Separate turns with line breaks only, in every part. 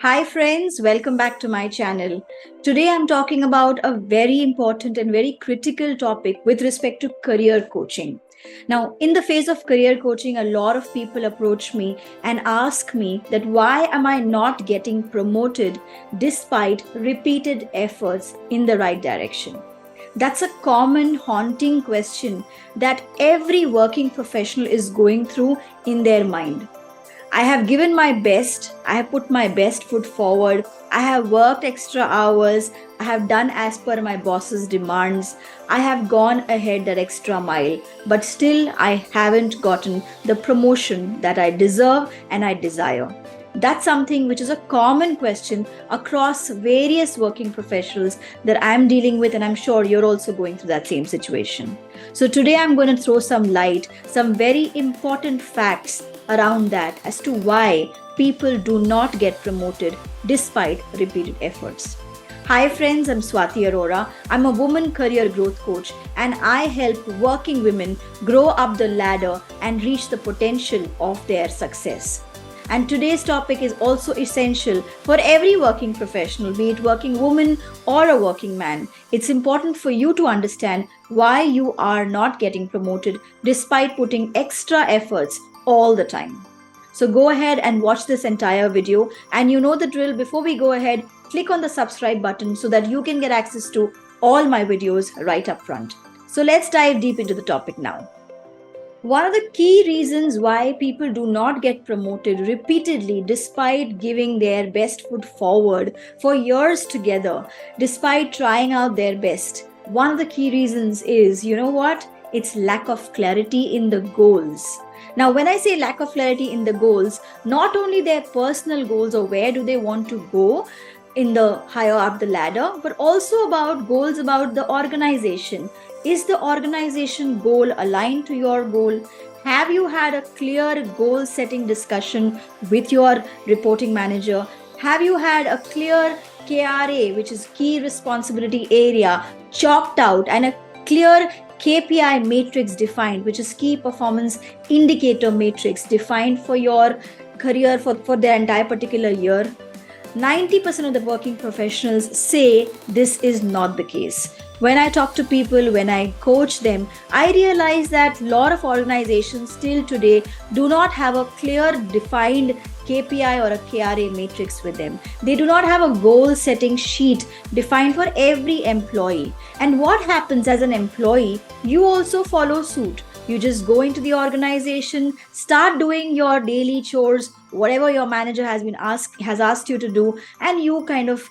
Hi friends, welcome back to my channel. Today I'm talking about a very important and very critical topic with respect to career coaching. Now, in the phase of career coaching, a lot of people approach me and ask me that why am I not getting promoted despite repeated efforts in the right direction? That's a common haunting question that every working professional is going through in their mind. I have given my best. I have put my best foot forward. I have worked extra hours. I have done as per my boss's demands. I have gone ahead that extra mile. But still, I haven't gotten the promotion that I deserve and I desire. That's something which is a common question across various working professionals that I'm dealing with, and I'm sure you're also going through that same situation. So today I'm going to throw some light, some very important facts around that as to why people do not get promoted despite repeated efforts. Hi friends, I'm Swati Arora. I'm a woman career growth coach and I help working women grow up the ladder and reach the potential of their success. And today's topic is also essential for every working professional, be it working woman or a working man. It's important for you to understand why you are not getting promoted despite putting extra efforts all the time. So go ahead and watch this entire video, and you know the drill. Before we go ahead, click on the subscribe button so that you can get access to all my videos right up front. So let's dive deep into the topic now. One of the key reasons why people do not get promoted repeatedly despite giving their best foot forward for years together, despite trying out their best, one of the key reasons is, you know what? It's lack of clarity in the goals. Now, when I say lack of clarity in the goals, not only their personal goals or where do they want to go in the higher up the ladder, but also about goals about the organization. Is the organization goal aligned to your goal? Have you had a clear goal setting discussion with your reporting manager? Have you had a clear KRA, which is key responsibility area, chalked out, and a clear KPI matrix defined, which is key performance indicator matrix defined for your career for their entire particular year? 90% of the working professionals say this is not the case. When I talk to people, when I coach them, I realize that a lot of organizations still today do not have a clear defined KPI or a KRA matrix with them. They do not have a goal setting sheet defined for every employee. And what happens as an employee, you also follow suit. You just go into the organization, start doing your daily chores, whatever your manager has asked you to do, and you kind of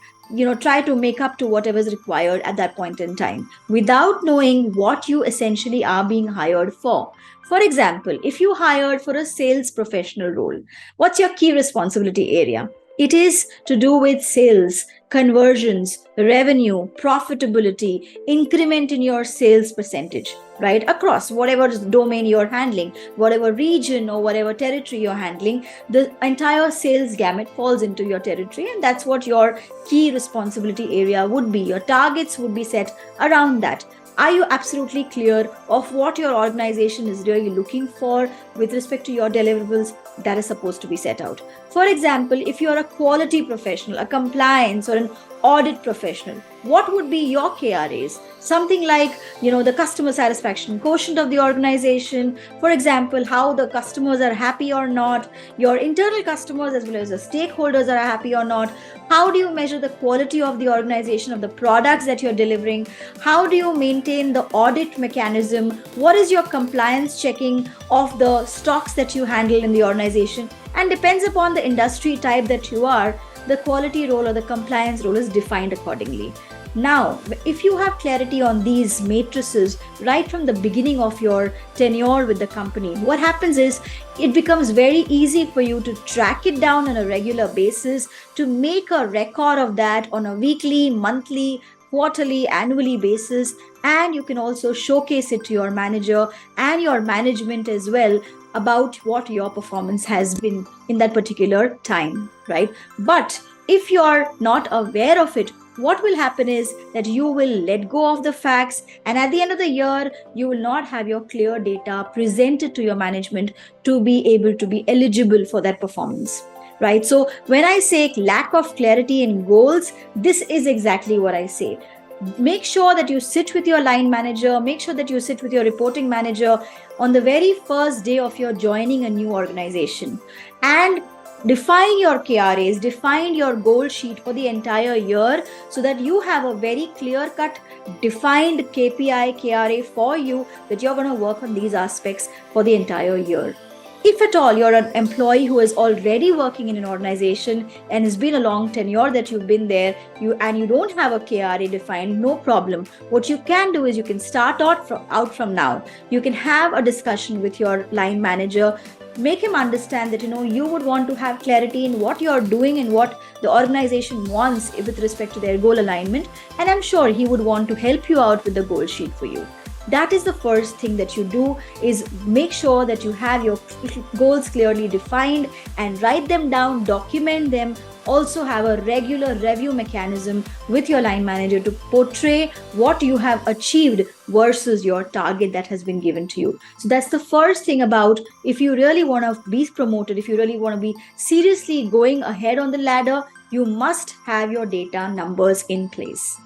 try to make up to whatever is required at that point in time without knowing what you essentially are being hired for. For example, if you hired for a sales professional role, what's your key responsibility area? It is to do with sales, conversions, revenue, profitability, increment in your sales percentage, right? Across whatever domain you're handling, whatever region or whatever territory you're handling, the entire sales gamut falls into your territory, and that's what your key responsibility area would be. Your targets would be set around that. Are you absolutely clear of what your organization is really looking for with respect to your deliverables that is supposed to be set out? For example, if you're a quality professional, a compliance or an audit professional, what would be your KRAs? Something like, the customer satisfaction quotient of the organization. For example, how the customers are happy or not, your internal customers as well as the stakeholders are happy or not. How do you measure the quality of the organization, of the products that you're delivering? How do you maintain the audit mechanism? What is your compliance checking of the stocks that you handle in the organization? And depends upon the industry type that you are, the quality role or the compliance role is defined accordingly. Now, if you have clarity on these matrices right from the beginning of your tenure with the company, what happens is it becomes very easy for you to track it down on a regular basis, to make a record of that on a weekly, monthly, quarterly, annually basis, and you can also showcase it to your manager and your management as well about what your performance has been in that particular time, right? But if you're not aware of it, what will happen is that you will let go of the facts, and at the end of the year, you will not have your clear data presented to your management to be able to be eligible for that performance. right? So when I say lack of clarity in goals, this is exactly what I say. Make sure that you sit with your line manager, make sure that you sit with your reporting manager on the very first day of your joining a new organization, and define your KRAs, define your goal sheet for the entire year, so that you have a very clear cut defined KPI, KRA for you, that you're going to work on these aspects for the entire year. If at all you're an employee who is already working in an organization and it's been a long tenure that you've been there, you don't have a KRA defined, no problem. What you can do is you can start out from now. You can have a discussion with your line manager, make him understand that you would want to have clarity in what you're doing and what the organization wants with respect to their goal alignment, and I'm sure he would want to help you out with the goal sheet for you. That is the first thing that you do, is make sure that you have your goals clearly defined and write them down, document them. Also have a regular review mechanism with your line manager to portray what you have achieved versus your target that has been given to you. So that's the first thing about, if you really want to be promoted, if you really want to be seriously going ahead on the ladder, you must have your data numbers in place.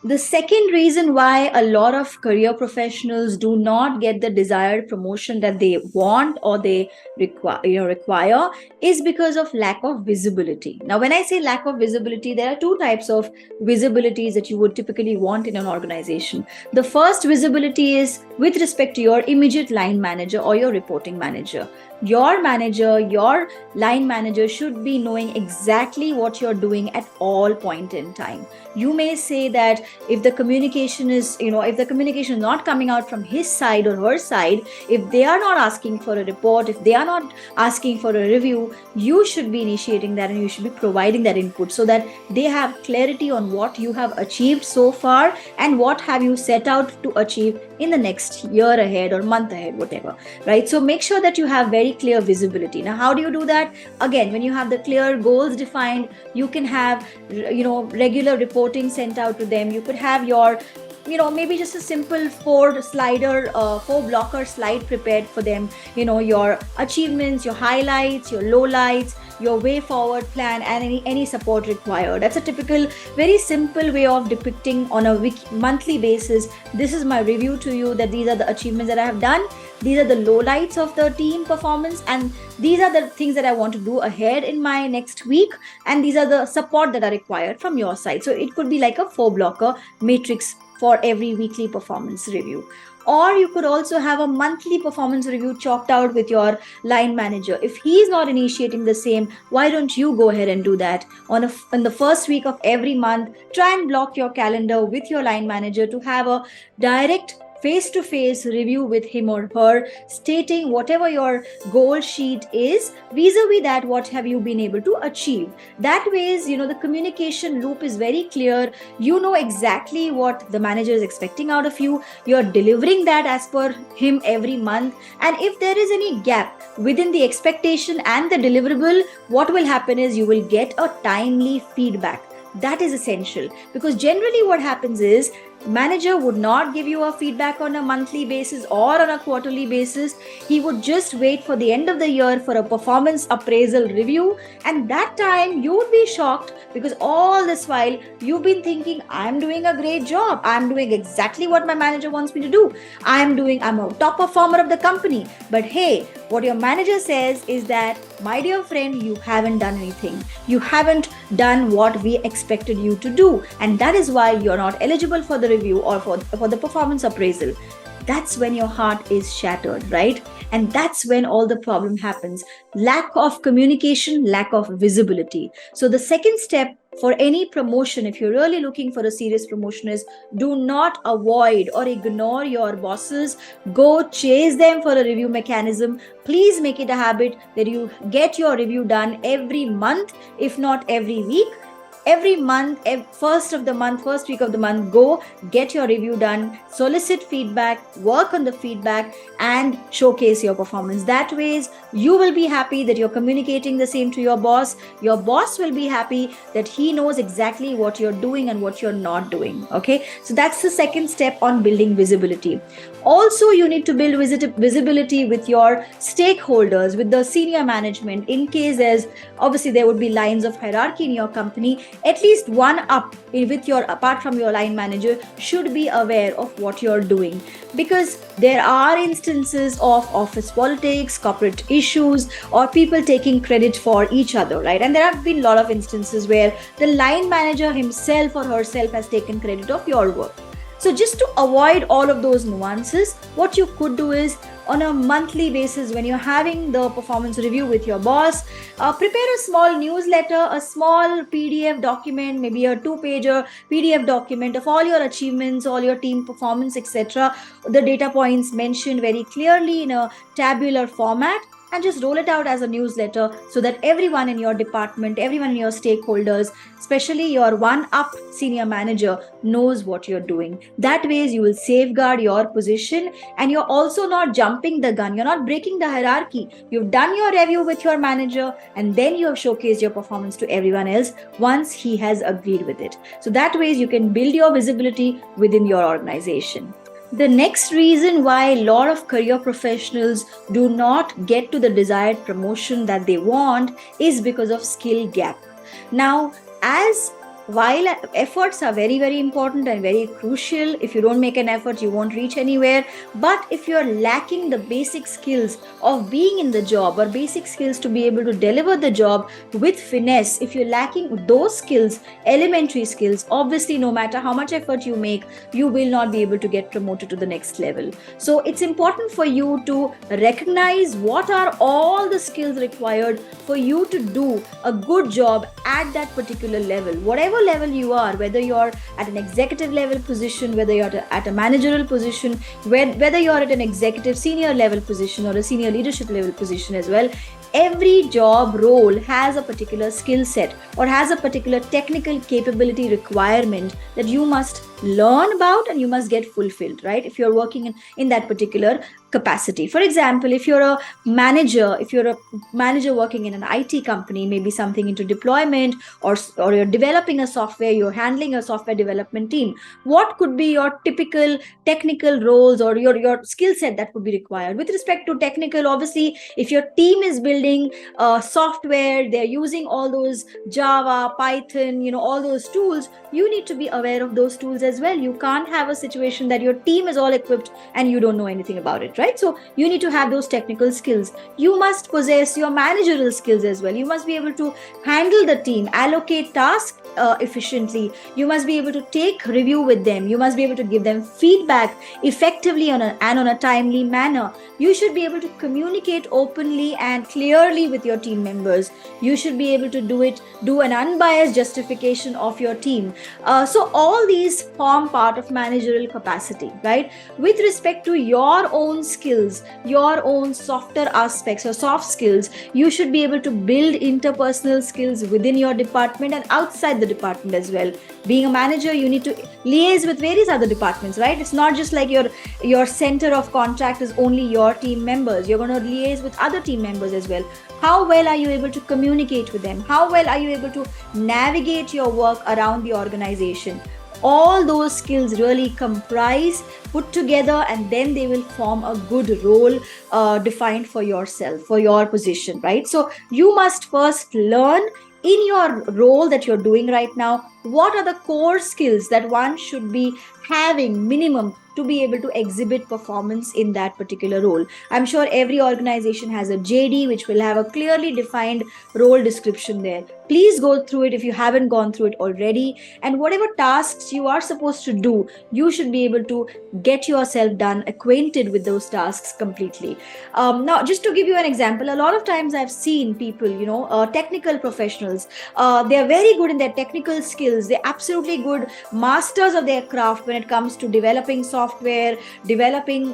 The second reason why a lot of career professionals do not get the desired promotion that they want or they require is because of lack of visibility. Now, when I say lack of visibility, there are two types of visibilities that you would typically want in an organization. The first visibility is with respect to your immediate line manager or your reporting manager. Your manager, your line manager should be knowing exactly what you're doing at all point in time. You may say that if the communication is not coming out from his side or her side, if they are not asking for a report, if they are not asking for a review, you should be initiating that and you should be providing that input so that they have clarity on what you have achieved so far and what have you set out to achieve in the next year ahead or month ahead, whatever, right? So make sure that you have very clear visibility. Now, how do you do that? Again, when you have the clear goals defined, you can have regular reporting sent out to them. You could have your maybe just a simple four blocker slide prepared for them, your achievements, your highlights, your lowlights, your way forward plan, and any support required. That's a typical, very simple way of depicting on a monthly basis. This is my review to you, that these are the achievements that I have done, these are the lowlights of the team performance, and these are the things that I want to do ahead in my next week, and these are the support that are required from your side. So it could be like a 4-blocker matrix for every weekly performance review. Or you could also have a monthly performance review chalked out with your line manager. If he's not initiating the same, why don't you go ahead and do that? In the first week of every month, try and block your calendar with your line manager to have a direct face-to-face review with him or her, stating whatever your goal sheet is, vis-a-vis that, what have you been able to achieve. That ways, the communication loop is very clear. You know exactly what the manager is expecting out of you. You're delivering that as per him every month. And if there is any gap within the expectation and the deliverable, what will happen is you will get a timely feedback. That is essential, because generally what happens is manager would not give you a feedback on a monthly basis or on a quarterly basis. He would just wait for the end of the year for a performance appraisal review, and that time you would be shocked, because all this while you've been thinking, I'm doing a great job, I'm doing exactly what my manager wants me to do, I'm a top performer of the company. But hey, what your manager says is that, my dear friend, you haven't done anything, you haven't done what we expected you to do, and that is why you're not eligible for the review or for the performance appraisal. That's when your heart is shattered, right? And that's when all the problem happens. Lack of communication, lack of visibility. So the second step for any promotion, if you're really looking for a serious promotion, is do not avoid or ignore your bosses. Go chase them for a review mechanism. Please make it a habit that you get your review done every month, if not every week. every month, first week of the month, go get your review done, solicit feedback, work on the feedback, and showcase your performance. That ways you will be happy that you're communicating the same to your boss. Your boss will be happy that he knows exactly what you're doing and what you're not doing. Okay, so that's the second step on building visibility. Also, you need to build visibility with your stakeholders, with the senior management. In case there's, obviously there would be lines of hierarchy in your company, at least one up with your, apart from your line manager, should be aware of what you're doing, because there are instances of office politics, corporate issues, or people taking credit for each other, right? And there have been a lot of instances where the line manager himself or herself has taken credit of your work. So just to avoid all of those nuances, what you could do is, on a monthly basis, when you're having the performance review with your boss, prepare a small newsletter, a small PDF document, maybe a 2-pager PDF document of all your achievements, all your team performance, etc. The data points mentioned very clearly in a tabular format, and just roll it out as a newsletter so that everyone in your department, everyone in your stakeholders, especially your one up senior manager, knows what you're doing. That way you will safeguard your position, and you're also not jumping the gun. You're not breaking the hierarchy. You've done your review with your manager, and then you have showcased your performance to everyone else once he has agreed with it. So that way you can build your visibility within your organization. The next reason why a lot of career professionals do not get to the desired promotion that they want is because of skill gap. Now, while efforts are very, very important and very crucial, if you don't make an effort, you won't reach anywhere. But if you're lacking the basic skills of being in the job, or basic skills to be able to deliver the job with finesse, if you're lacking those skills, elementary skills, obviously no matter how much effort you make, you will not be able to get promoted to the next level. So it's important for you to recognize what are all the skills required for you to do a good job at that particular level. Whatever level you are, whether you're at an executive level position, whether you're at a managerial position, whether you're at an executive senior level position or a senior leadership level position as well, every job role has a particular skill set or has a particular technical capability requirement that you must learn about and you must get fulfilled, right? If you're working in that particular capacity. For example, if you're a manager working in an IT company, maybe something into deployment, or you're developing a software, you're handling a software development team, what could be your typical technical roles or your skill set that would be required? With respect to technical, obviously, if your team is building software, they're using all those Java, Python, all those tools, you need to be aware of those tools as well. You can't have a situation that your team is all equipped and you don't know anything about it, right? So you need to have those technical skills. You must possess your managerial skills as well. You must be able to handle the team, allocate tasks efficiently. You must be able to take review with them. You must be able to give them feedback effectively on a timely manner. You should be able to communicate openly and clearly with your team members. You should be able to do an unbiased justification of your team. So all these form part of managerial capacity, right? With respect to your own skills, your own softer aspects or soft skills, you should be able to build interpersonal skills within your department and outside the department as well. Being a manager, you need to liaise with various other departments, right? It's not just like your center of contact is only your team members. You're going to liaise with other team members as well. How well are you able to communicate with them? How well are you able to navigate your work around the organization? All those skills really comprise, put together, and then they will form a good role defined for yourself, for your position, right? So you must first learn in your role that you're doing right now, what are the core skills that one should be having minimum to be able to exhibit performance in that particular role. I'm sure every organization has a JD which will have a clearly defined role description there. Please go through it if you haven't gone through it already. And whatever tasks you are supposed to do, you should be able to get yourself acquainted with those tasks completely. Now, just to give you an example, a lot of times I've seen people, technical professionals, they are very good in their technical skills. skills. They're absolutely good masters of their craft when it comes to developing software, developing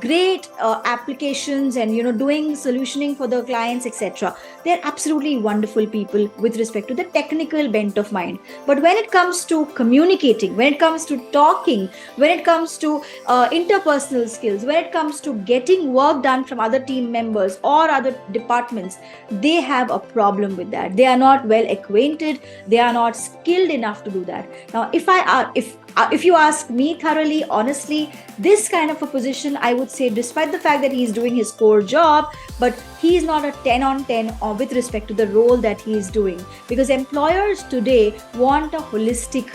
great applications, and doing solutioning for the clients, etc. They're absolutely wonderful people with respect to the technical bent of mind. But when it comes to communicating, when it comes to talking, when it comes to interpersonal skills, when it comes to getting work done from other team members or other departments, they have a problem with that. They are not well acquainted, they are not skilled enough to do that. Now, if you ask me thoroughly, honestly, this kind of a position, I would say, despite the fact that he's doing his core job, but he's not a 10 on 10 or with respect to the role that he is doing, because employers today want a holistic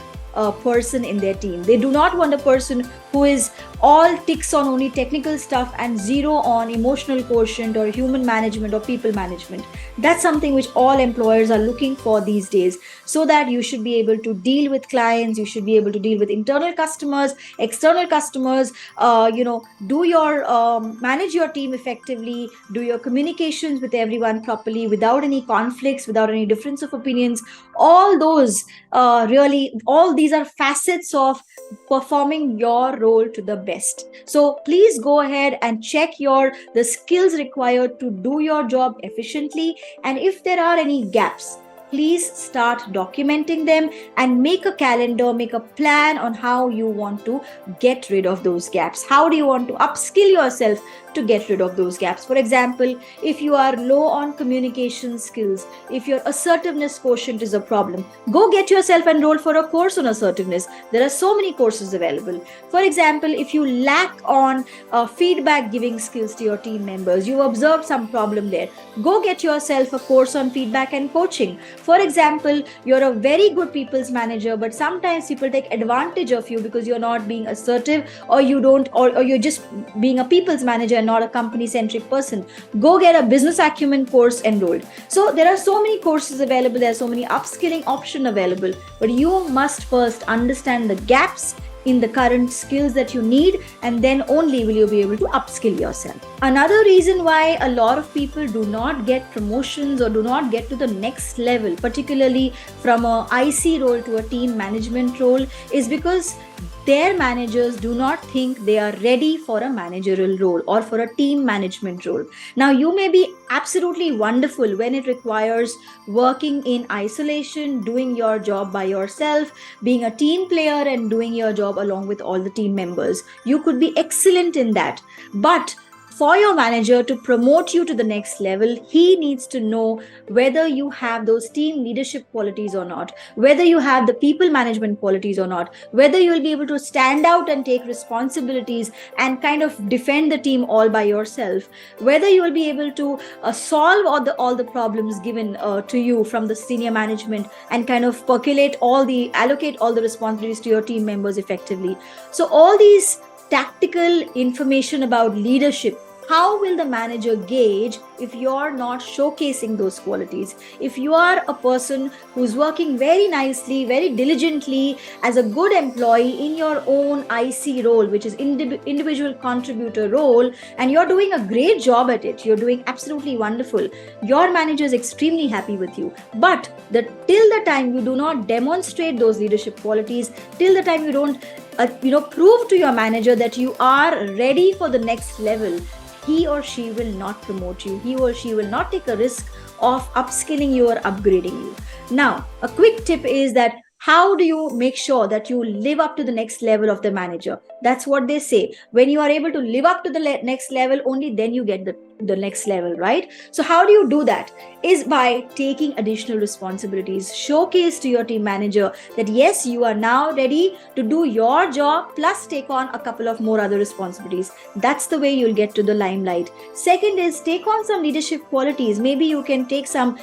person in their team. They do not want a person who is all ticks on only technical stuff and zero on emotional quotient or human management or people management. That's something which all employers are looking for these days, so that you should be able to deal with clients, you should be able to deal with internal customers, external customers, do your manage your team effectively, do your communications with everyone properly without any conflicts, without any difference of opinions. All those all these are facets of performing your role to the best. So please go ahead and check the skills required to do your job efficiently, and if there are any gaps, please start documenting them and make a calendar, make a plan on how you want to get rid of those gaps. How do you want to upskill yourself to get rid of those gaps? For example, if you are low on communication skills, if your assertiveness quotient is a problem, go get yourself enrolled for a course on assertiveness. There are so many courses available. For example, if you lack on feedback giving skills to your team members, you observed some problem there, go get yourself a course on feedback and coaching. For example, you're a very good people's manager, but sometimes people take advantage of you because you're not being assertive, or you're just being a people's manager and not a company-centric person. Go get a business acumen course enrolled. So there are so many courses available, there are so many upskilling options available, but you must first understand the gaps in the current skills that you need, and then only will you be able to upskill yourself. Another reason why a lot of people do not get promotions or do not get to the next level, particularly from a IC role to a team management role, is because their managers do not think they are ready for a managerial role or for a team management role. Now, you may be absolutely wonderful when it requires working in isolation, doing your job by yourself, being a team player and doing your job along with all the team members. You could be excellent in that. But for your manager to promote you to the next level, he needs to know whether you have those team leadership qualities or not, whether you have the people management qualities or not, whether you will be able to stand out and take responsibilities and kind of defend the team all by yourself, whether you will be able to solve all the problems given to you from the senior management and kind of allocate all the responsibilities to your team members effectively. So all these tactical information about leadership, how will the manager gauge if you're not showcasing those qualities? If you are a person who's working very nicely, very diligently as a good employee in your own IC role, which is individual contributor role, and you're doing a great job at it, you're doing absolutely wonderful, your manager is extremely happy with you. But till the time you do not demonstrate those leadership qualities, till the time you don't prove to your manager that you are ready for the next level, he or she will not promote you. He or she will not take a risk of upskilling you or upgrading you. Now, a quick tip is that how do you make sure that you live up to the next level of the manager? That's what they say. When you are able to live up to the next level, only then you get the next level, right? So how do you do that? Is by taking additional responsibilities. Showcase to your team manager that yes, you are now ready to do your job plus take on a couple of more other responsibilities. That's the way you'll get to the limelight. Second is take on some leadership qualities. Maybe you can take some,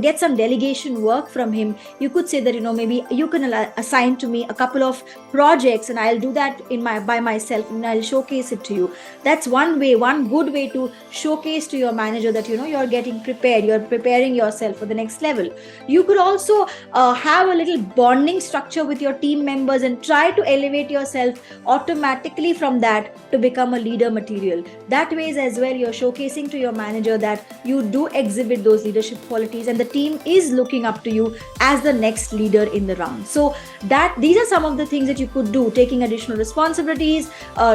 get some delegation work from him. You could say that, maybe you can assign to me a couple of projects and I'll do that by myself and I'll showcase it to you. That's one good way to showcase showcase to your manager that you're getting prepared, you're preparing yourself for the next level. You could also have a little bonding structure with your team members and try to elevate yourself automatically from that to become a leader material. That ways as well, you're showcasing to your manager that you do exhibit those leadership qualities and the team is looking up to you as the next leader in the round. So that these are some of the things that you could do: taking additional responsibilities,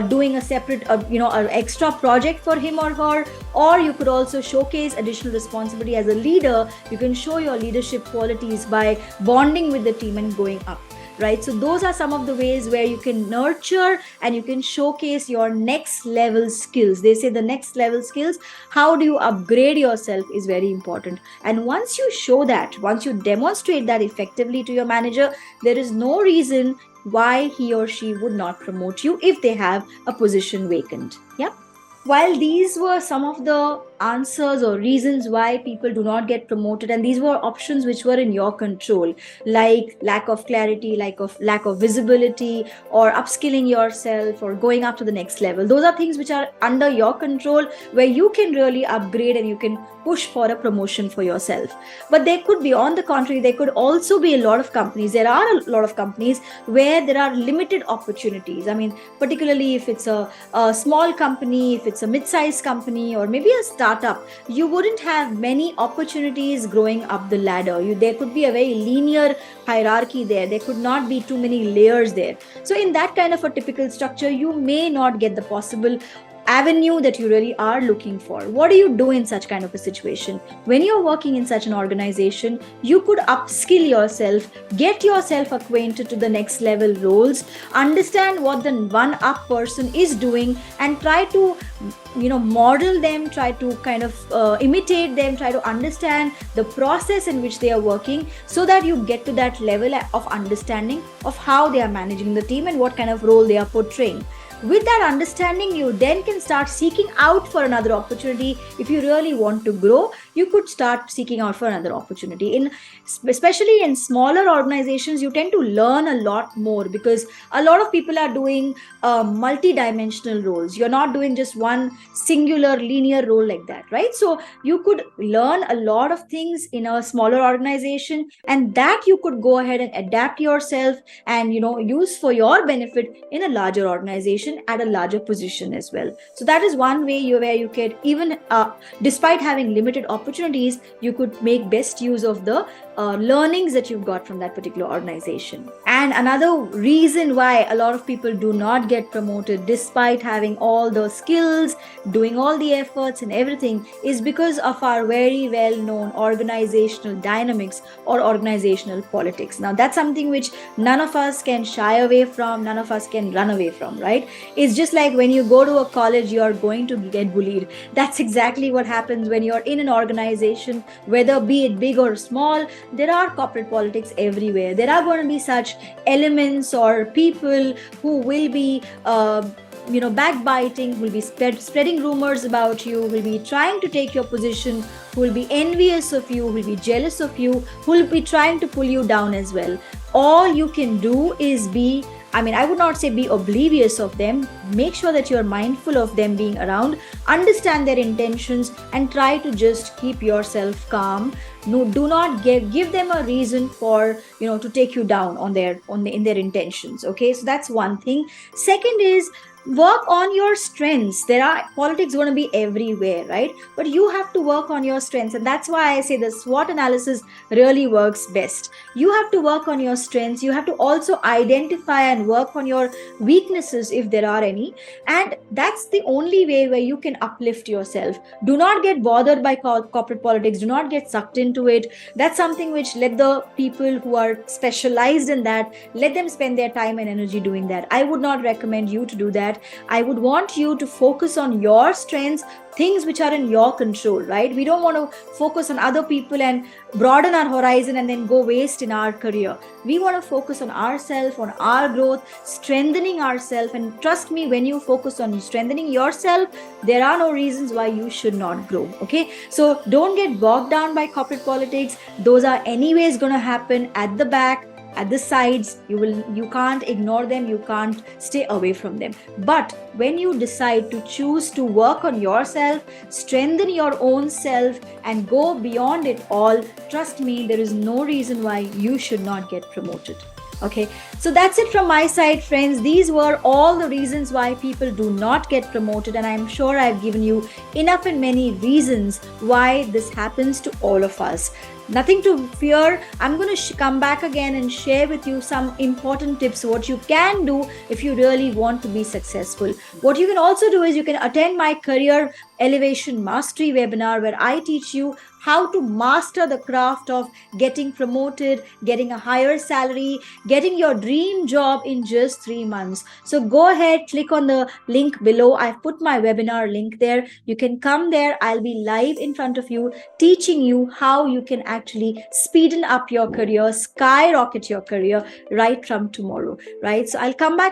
doing a separate an extra project for him or her, or you could also showcase additional responsibility as a leader. You can show your leadership qualities by bonding with the team and going up, right? So those are some of the ways where you can nurture and you can showcase your next level skills. They say the next level skills, how do you upgrade yourself, is very important. And once you show that, once you demonstrate that effectively to your manager, there is no reason why he or she would not promote you if they have a position vacant. Yeah. While these were some of the answers or reasons why people do not get promoted, and these were options which were in your control, like lack of clarity, lack of visibility, or upskilling yourself, or going up to the next level, those are things which are under your control, where you can really upgrade and you can push for a promotion for yourself. But there could be, on the contrary, there could also be a lot of companies, there are a lot of companies where there are limited opportunities. I mean, particularly if it's a small company, if it's a mid-sized company, or maybe a startup, you wouldn't have many opportunities growing up the ladder. There could be a very linear hierarchy there. There could not be too many layers there. So in that kind of a typical structure, you may not get the possible avenue that you really are looking for. What do you do in such kind of a situation? When you're working in such an organization, you could upskill yourself, get yourself acquainted to the next level roles, understand what the one up person is doing, and try to model them, try to kind of imitate them, try to understand the process in which they are working, so that you get to that level of understanding of how they are managing the team and what kind of role they are portraying. With that understanding, you then can start seeking out for another opportunity. If you really want to grow, you could start seeking out for another opportunity. Especially in smaller organizations, you tend to learn a lot more, because a lot of people are doing multi-dimensional roles. You're not doing just one singular linear role like that, right? So you could learn a lot of things in a smaller organization, and that you could go ahead and adapt yourself and use for your benefit in a larger organization at a larger position as well. So that is one way where you could, even despite having limited opportunities, you could make best use of the learnings that you've got from that particular organization. And another reason why a lot of people do not get promoted despite having all the skills, doing all the efforts and everything, is because of our very well known organizational dynamics or organizational politics. Now that's something which none of us can shy away from, none of us can run away from, right? It's just like when you go to a college, you are going to get bullied. That's exactly what happens when you're in an organization, whether be it big or small. There are corporate politics everywhere. There are going to be such elements or people who will be backbiting, will be spreading rumors about you, will be trying to take your position, who will be envious of you, will be jealous of you, who will be trying to pull you down as well. All you can do is I would not say be oblivious of them. Make sure that you're mindful of them being around, understand their intentions, and try to just keep yourself calm. No, do not give them a reason for to take you down in their intentions. Okay, so that's one thing. Second is, work on your strengths. There are politics going to be everywhere, right? But you have to work on your strengths, and that's why I say the SWOT analysis really works best. You have to work on your strengths. You have to also identify and work on your weaknesses if there are any, and that's the only way where you can uplift yourself. Do not get bothered by corporate politics. Do not get sucked into it. That's something which, let the people who are specialized in that, let them spend their time and energy doing that. I would not recommend you to do that. I would want you to focus on your strengths, things which are in your control, right? We don't want to focus on other people and broaden our horizon and then go waste in our career. We want to focus on ourselves, on our growth, strengthening ourselves. And trust me, when you focus on strengthening yourself, there are no reasons why you should not grow. Okay, so don't get bogged down by corporate politics. Those are anyways going to happen at the back. at the sides. You can't ignore them, you can't stay away from them. But when you decide to choose to work on yourself, strengthen your own self, and go beyond it all, trust me, there is no reason why you should not get promoted. Okay, so that's it from my side, friends. These were all the reasons why people do not get promoted, and I'm sure I've given you enough and many reasons why this happens to all of us. Nothing to fear. I'm going to come back again and share with you some important tips what you can do if you really want to be successful. What you can also do is you can attend my Career Elevation Mastery webinar, where I teach you how to master the craft of getting promoted, getting a higher salary, getting your dream job in just 3 months. So go ahead, click on the link below. I've put my webinar link there. You can come there. I'll be live in front of you, teaching you how you can actually speeden up your career, skyrocket your career right from tomorrow, right? So I'll come back